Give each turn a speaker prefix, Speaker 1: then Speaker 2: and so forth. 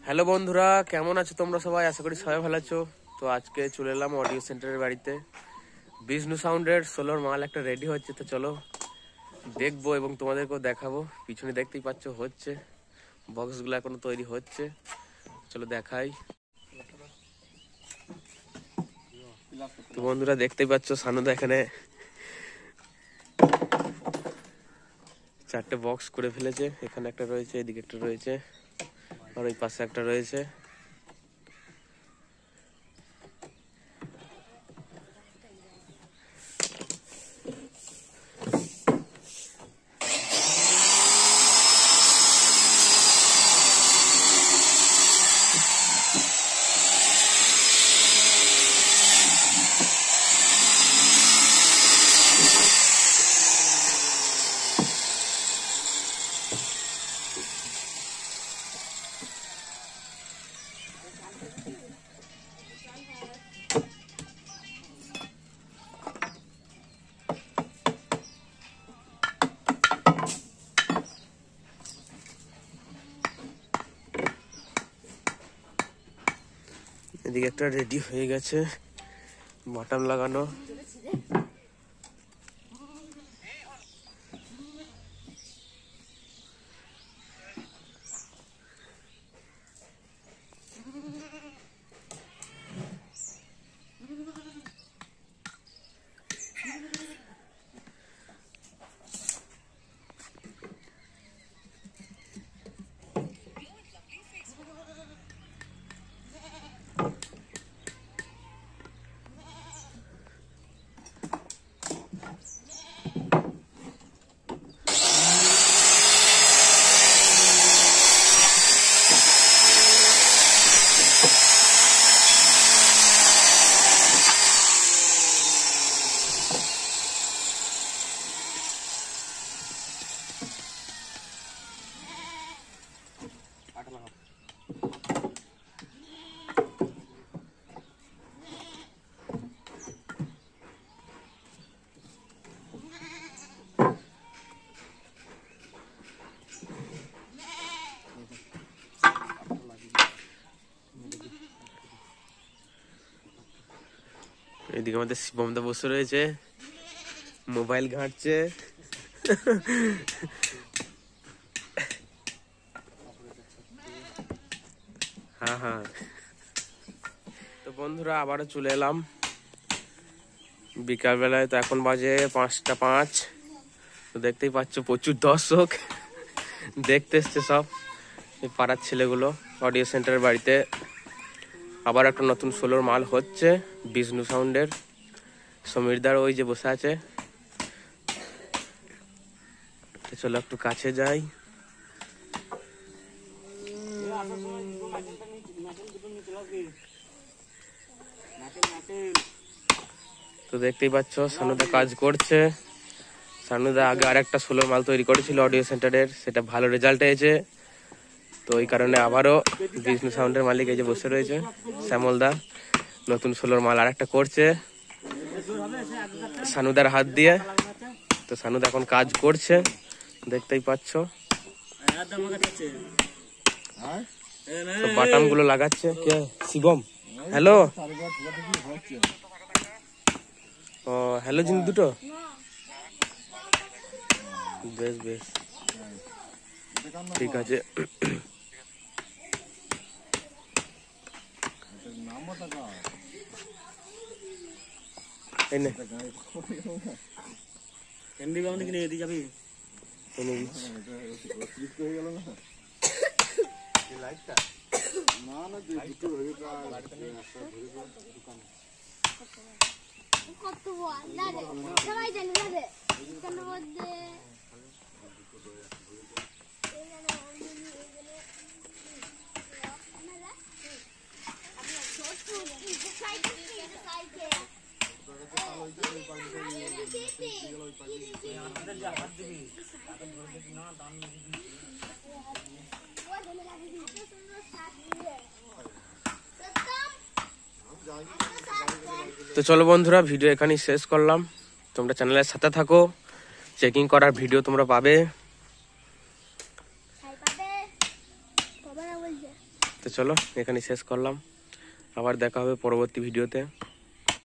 Speaker 1: Hello বন্ধুরা, কেমন আছো তোমরা সবাই? আশা করি সবাই ভালো আছো। তো আজকে চলে এলাম অডিও সেন্টারের বাড়িতে। বিষ্ণু সাউন্ডের সোলোর মাল একটা রেডি হচ্ছে, তো চলো দেখবো এবং তোমাদেরকেও দেখাবো। পিছনে দেখতেই পাচ্ছ হচ্ছে, বক্সগুলো এখনো তৈরি হচ্ছে, চলো দেখাই। তো বন্ধুরা দেখতেই পাচ্ছ সানুদা এখানে 4টে বক্স করে ফেলেছে। এখানে একটা রয়েছে, এদিকে একটা রয়েছে, আর ওই পাশে একটা রয়েছে। এদিকে একটা রেডি হয়ে গেছে, বাটাম লাগানো। এদিকে আমাদের শিবমদা বসে রয়েছে, মোবাইল ঘাঁটছে। হ্যাঁ হ্যাঁ। তো বন্ধুরা আবারও চলে এলাম বিকাল বেলায়। তো এখন বাজে 5টা 5। তো দেখতেই পাচ্ছ প্রচুর দর্শক দেখতে এসছে সব, এই পাড়ার ছেলেগুলো। অডিও সেন্টারের বাড়িতে আবার একটা নতুন সোলোর মাল হচ্ছে বিষ্ণু সাউন্ডের। সমীরদার ওই যে বসে আছে। চলো একটু কাছে যাই। তো দেখতেই পাচ্ছ সানুদা কাজ করছে। সানুদা আগে আর একটা সোলোর মাল তৈরি করেছিল অডিও সেন্টারের, সেটা ভালো রেজাল্ট হয়েছে। তো ওই কারণে আবারও বিষ্ণু সাউন্ডের মালিক এই যে বসে রয়েছে শ্যামলদা, নতুন সোলোর মাল আর একটা করছে সানুদার হাত দিয়ে। তো সানুদা এখন কাজ করছে, দেখতেই পাচ্ছ। বাটাম গুলো লাগাচ্ছে কে? শিবম। হ্যালো। ও হ্যালো জিনিস দুটো, বেশ বেশ ঠিক আছে। তো চলো বন্ধুরা, ভিডিও এখানেই শেষ করলাম। তোমরা চ্যানেলের সাথে থাকো, চেকিং করার ভিডিও তোমরা পাবে। তো চলো এখানে শেষ করলাম, আবার দেখা হবে পরবর্তী ভিডিওতে।